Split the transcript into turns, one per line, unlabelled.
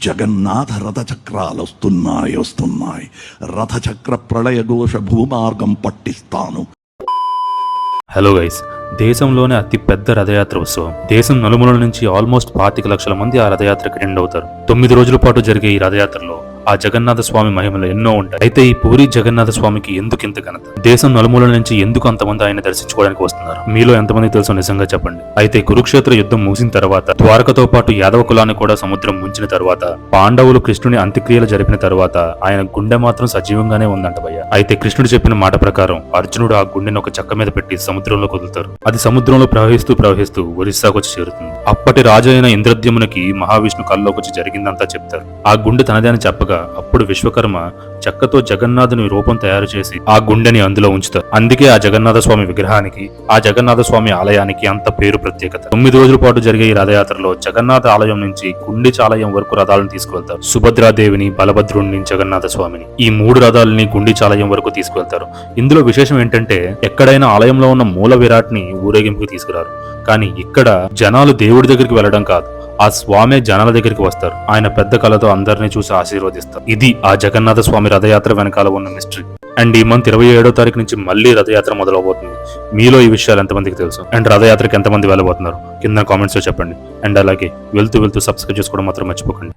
Jagannath రథచక్రాలొస్తున్నాయి. రథచక్ర ప్రళయఘోష భూమార్గం పట్టిస్తాను.
Hello guys, దేశంలోనే అతి పెద్ద రథయాత్ర ఉత్సవం. దేశం నలుమూలల నుంచి ఆల్మోస్ట్ 25 లక్షల మంది ఆ రథయాత్రకు అటెండ్ అవుతారు. 9 రోజుల పాటు జరిగే ఈ రథయాత్రలో ఆ జగన్నాథ స్వామి మహిమలు ఎన్నో ఉంటాయి. అయితే ఈ పూరి జగన్నాథ స్వామికి ఎందుకు ఇంత ఘనత? దేశం నలుమూలల నుంచి ఎందుకు అంతమంది ఆయన దర్శించుకోవడానికి వస్తున్నారు? మీలో ఎంతమంది తెలుసో నిజంగా చెప్పండి. అయితే కురుక్షేత్ర యుద్ధం ముగిసిన తర్వాత, ద్వారకతో పాటు యాదవ కులాన్ని కూడా సముద్రం ముంచిన తర్వాత, పాండవులు కృష్ణుని అంత్యక్రియలు జరిపిన తర్వాత ఆయన గుండె మాత్రం సజీవంగానే ఉందంట భయ్య. అయితే కృష్ణుడు చెప్పిన మాట ప్రకారం అర్జునుడు ఆ గుండెని ఒక చెక్క మీద పెట్టి సముద్రంలో కుదులుతారు. అది సముద్రంలో ప్రవహిస్తూ ఒరిస్సాకు వచ్చి చేరుతుంది. అప్పటి రాజు అయిన ఇంద్రద్యుమ్నుకి మహావిష్ణు కల్లోకి వచ్చి జరిగిందంతా చెప్తారు. ఆ గుండె తనదే అని చెప్పగా అప్పుడు విశ్వకర్మ చెక్కతో జగన్నాథుని రూపం తయారు చేసి ఆ గుండెని అందులో ఉంచుతారు. అందుకే ఆ జగన్నాథ స్వామి విగ్రహానికి, ఆ జగన్నాథ స్వామి ఆలయానికి అంత పేరు ప్రత్యేకత. 9 రోజుల పాటు జరిగే ఈ రథయాత్రలో జగన్నాథ ఆలయం నుంచి గుండిచాలయం వరకు రథాలను తీసుకువెళ్తారు. సుభద్రాదేవిని, బలభద్రుడిని, జగన్నాథ స్వామిని, ఈ 3 రథాలని గుండిచాలయం వరకు తీసుకువెళ్తారు. ఇందులో విశేషం ఏంటంటే ఎక్కడైనా ఆలయంలో ఉన్న మూల విరాట్ని ఊరేగింపుకి తీసుకురారు. కానీ ఇక్కడ జనాలు దేవుడి దగ్గరికి వెళ్లడం కాదు, ఆ స్వామి జనాల దగ్గరికి వస్తారు. ఆయన పెద్ద కళతో అందరినీ చూసి ఆశీర్వదిస్తారు. ఇది ఆ జగన్నాథ స్వామి రథయాత్ర వెనకాల ఉన్న మిస్టరీ. అండ్ ఈ మంత్ 27వ తారీఖు నుంచి మళ్ళీ రథయాత్ర మొదలవబోతుంది. మీలో ఈ విషయాలు ఎంతమందికి తెలుసు? అండ్ రథయాత్రకి ఎంతమంది వెళ్ళబోతున్నారు కింద కామెంట్స్ లో చెప్పండి. అండ్ అలాగే వెళ్తూ సబ్స్క్రైబ్ చేసుకోవడం మాత్రం మర్చిపోకండి.